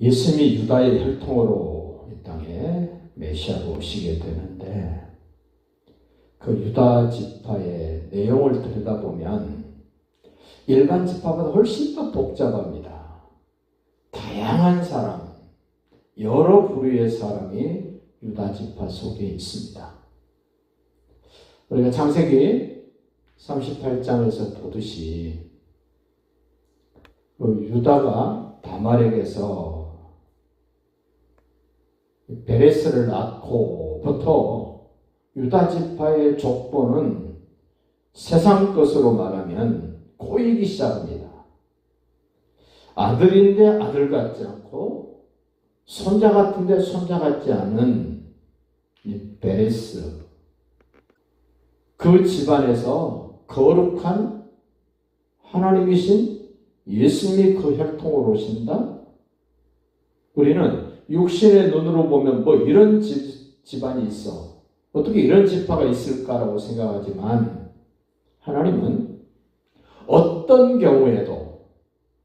예수님이 유다의 혈통으로 이 땅에 메시아로 오시게 되는데 그 유다 지파의 내용을 들여다보면 일반 지파보다 훨씬 더 복잡합니다. 다양한 사람, 여러 부류의 사람이 유다 지파 속에 있습니다. 우리가 창세기 38장에서 보듯이 유다가 다말에게서 베레스를 낳고부터 유다 지파의 족보는 세상 것으로 말하면 꼬이기 시작합니다. 아들인데 아들 같지 않고 손자 같은데 손자 같지 않은 이 베레스, 그 집안에서 거룩한 하나님이신 예수님이 그 혈통으로 오신다? 우리는 육신의 눈으로 보면 뭐 이런 집안이 있어, 어떻게 이런 지파가 있을까라고 생각하지만 하나님은 어떤 경우에도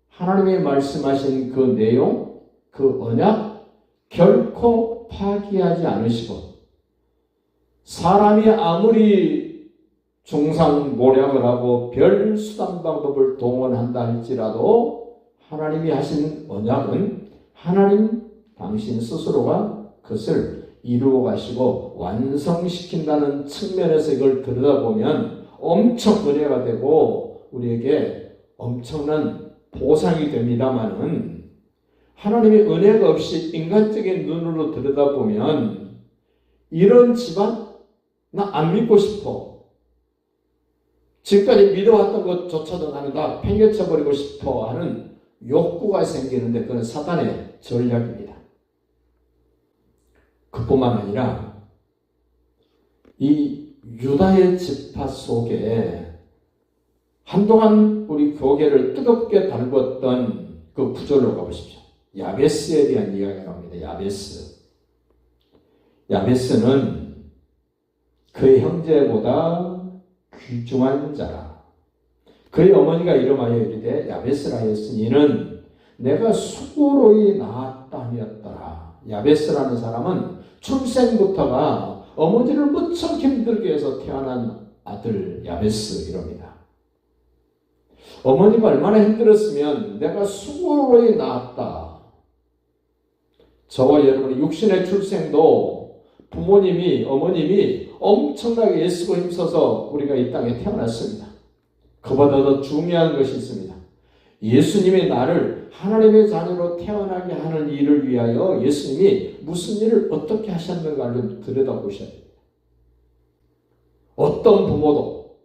하나님이 말씀하신 그 내용, 그 언약 결코 파기하지 않으시고 사람이 아무리 중상모략을 하고 별 수단 방법을 동원한다 할지라도 하나님이 하신 언약은 하나님 당신 스스로가 그것을 이루어 가시고 완성시킨다는 측면에서 이걸 들여다보면 엄청 은혜가 되고 우리에게 엄청난 보상이 됩니다마는 하나님의 은혜가 없이 인간적인 눈으로 들여다보면 이런 집안 나 안 믿고 싶어. 지금까지 믿어왔던 것조차도 나는 다 팽개쳐버리고 싶어 하는 욕구가 생기는데 그건 사단의 전략입니다. 그뿐만 아니라 이 유다의 지파 속에 한동안 우리 교계를 뜨겁게 달궜던 그 구절로 가보십시오. 야베스에 대한 이야기가 나옵니다. 야베스는 그의 형제보다 귀중한 자라. 그의 어머니가 이름하여 이르되 야베스라 하였으니 이는 내가 수고로이 낳았다 하였더라. 야베스라는 사람은 출생부터가 어머니를 무척 힘들게 해서 태어난 아들 야베스 이럽니다. 어머니가 얼마나 힘들었으면 내가 수고로이 낳았다. 저와 여러분의 육신의 출생도 부모님이, 어머님이 엄청나게 애쓰고 힘써서 우리가 이 땅에 태어났습니다. 그보다 더 중요한 것이 있습니다. 예수님이 나를 하나님의 자녀로 태어나게 하는 일을 위하여 예수님이 무슨 일을 어떻게 하셨는가를 좀 들여다보셔야 됩니다. 어떤 부모도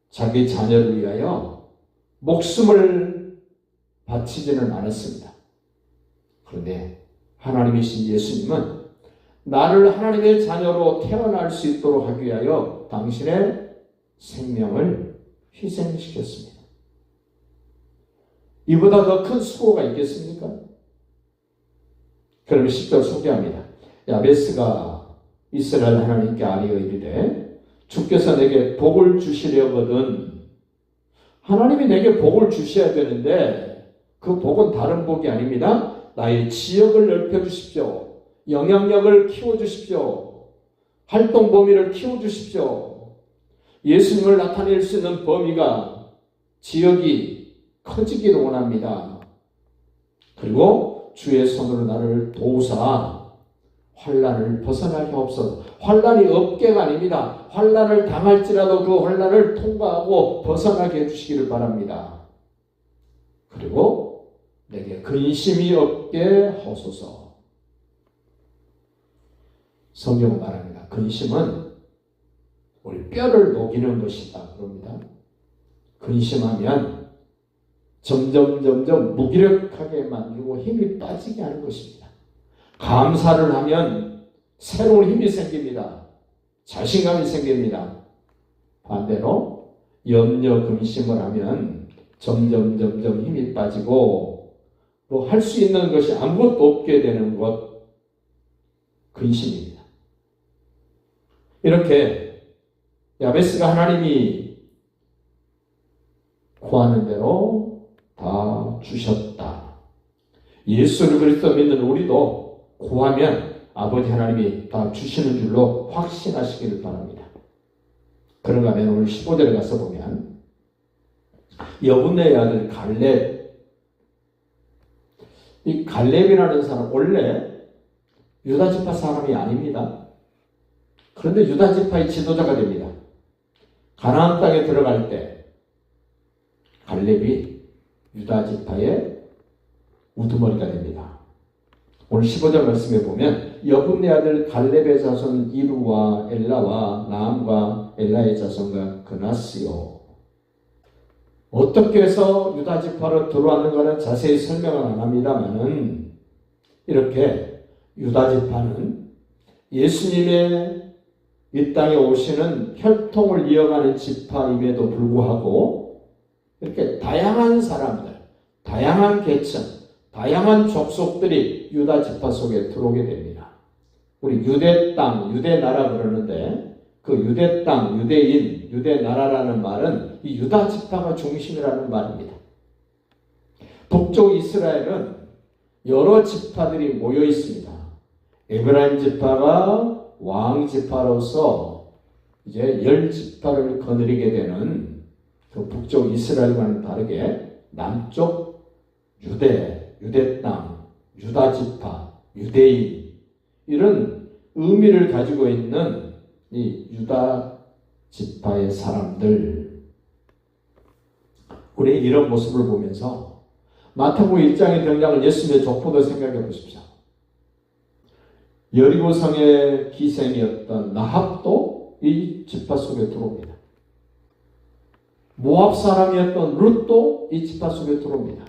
자기 자녀를 위하여 목숨을 바치지는 않았습니다. 그런데 하나님이신 예수님은 나를 하나님의 자녀로 태어날 수 있도록 하기 위하여 당신의 생명을 희생시켰습니다. 이보다 더 큰 수고가 있겠습니까? 그러면 10절 소개합니다. 야베스가 이스라엘 하나님께 아뢰어 이르되 주께서 내게 복을 주시려거든. 하나님이 내게 복을 주셔야 되는데 그 복은 다른 복이 아닙니다. 나의 지역을 넓혀주십시오. 영향력을 키워주십시오. 활동 범위를 키워주십시오. 예수님을 나타낼 수 있는 범위가, 지역이 커지기를 원합니다. 그리고 주의 손으로 나를 도우사 환난을 벗어나게 하옵소서. 환난이 없게가 아닙니다. 환난을 당할지라도 그 환난을 통과하고 벗어나게 해주시기를 바랍니다. 그리고 내게 근심이 없게 하소서. 성경은 말합니다. 근심은 우리 뼈를 녹이는 것이다. 그럽니다. 근심하면 점점 무기력하게 만들고 힘이 빠지게 하는 것입니다. 감사를 하면 새로운 힘이 생깁니다. 자신감이 생깁니다. 반대로 염려, 근심을 하면 점점 힘이 빠지고 뭐 할 수 있는 것이 아무것도 없게 되는 것, 근심입니다. 이렇게 야베스가 하나님이 구하는 대로 다 주셨다. 예수 그리스도 믿는 우리도 구하면 아버지 하나님이 다 주시는 줄로 확신하시기를 바랍니다. 그런가 하면 오늘 15절에 가서 보면 여분네의 아들 갈렙, 이 갈렙이라는 사람 원래 유다지파 사람이 아닙니다. 그런데 유다지파의 지도자가 됩니다. 가나안 땅에 들어갈 때 갈렙이 유다지파의 우두머리가 됩니다. 오늘 15절 말씀에 보면 여분네 아들 갈렙의 자손 이루와 엘라와 나암과 엘라의 자손과 그나스요. 어떻게 해서 유다지파로 들어왔는가는 자세히 설명은 안 합니다만은 이렇게 유다지파는 예수님의 이 땅에 오시는 혈통을 이어가는 지파임에도 불구하고 이렇게 다양한 사람들, 다양한 계층, 다양한 족속들이 유다 지파 속에 들어오게 됩니다. 우리 유대 땅, 유대 나라 그러는데 그 유대 땅, 유대인, 유대 나라라는 말은 이 유다 지파가 중심이라는 말입니다. 북쪽 이스라엘은 여러 지파들이 모여 있습니다. 에브라임 지파가 왕 지파로서 이제 10지파를 거느리게 되는 그 북쪽 이스라엘과는 다르게 남쪽 유대 땅, 유다 지파, 유대인 이런 의미를 가지고 있는 이 유다 지파의 사람들, 우리 이런 모습을 보면서 마태복음 1장에 등장한 예수님의 족보도 생각해 보십시오. 여리고성의 기생이었던 나합도 이 지파 속에 들어옵니다. 모압 사람이었던 룻도 이 지파 속에 들어옵니다.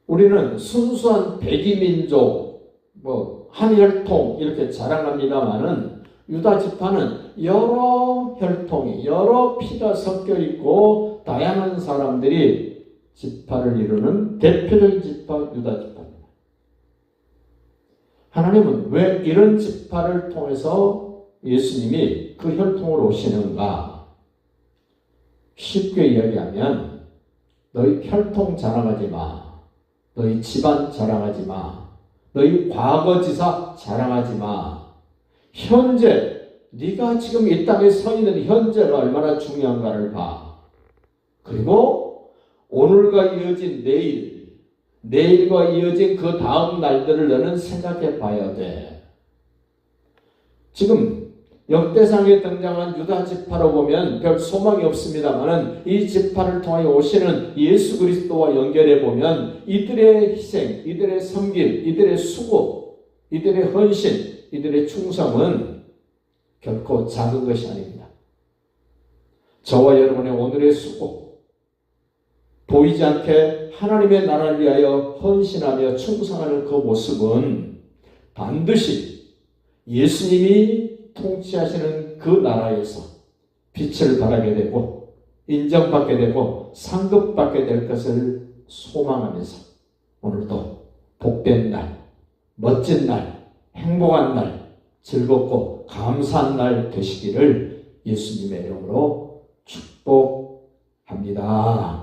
우리는 순수한 백이민족, 한혈통 이렇게 자랑합니다마는 유다 지파는 여러 혈통이, 여러 피가 섞여 있고 다양한 사람들이 지파를 이루는 대표적인 지파 유다 지파입니다. 하나님은 왜 이런 지파를 통해서 예수님이 그 혈통으로 오시는가? 쉽게 이야기하면 너희 혈통 자랑하지 마. 너희 집안 자랑하지 마. 너희 과거지사 자랑하지 마. 현재 네가 지금 이 땅에 서 있는 현재가 얼마나 중요한가를 봐. 그리고 오늘과 이어진 내일, 내일과 이어진 그 다음 날들을 너는 생각해 봐야 돼. 지금 역대상에 등장한 유다 지파로 보면 별 소망이 없습니다만 이 지파를 통하여 오시는 예수 그리스도와 연결해 보면 이들의 희생, 이들의 섬김, 이들의 수고, 이들의 헌신, 이들의 충성은 결코 작은 것이 아닙니다. 저와 여러분의 오늘의 수고, 보이지 않게 하나님의 나라를 위하여 헌신하며 충성하는 그 모습은 반드시 예수님이 통치하시는 그 나라에서 빛을 발하게 되고 인정받게 되고 상급받게 될 것을 소망하면서 오늘도 복된 날, 멋진 날, 행복한 날, 즐겁고 감사한 날 되시기를 예수님의 이름으로 축복합니다.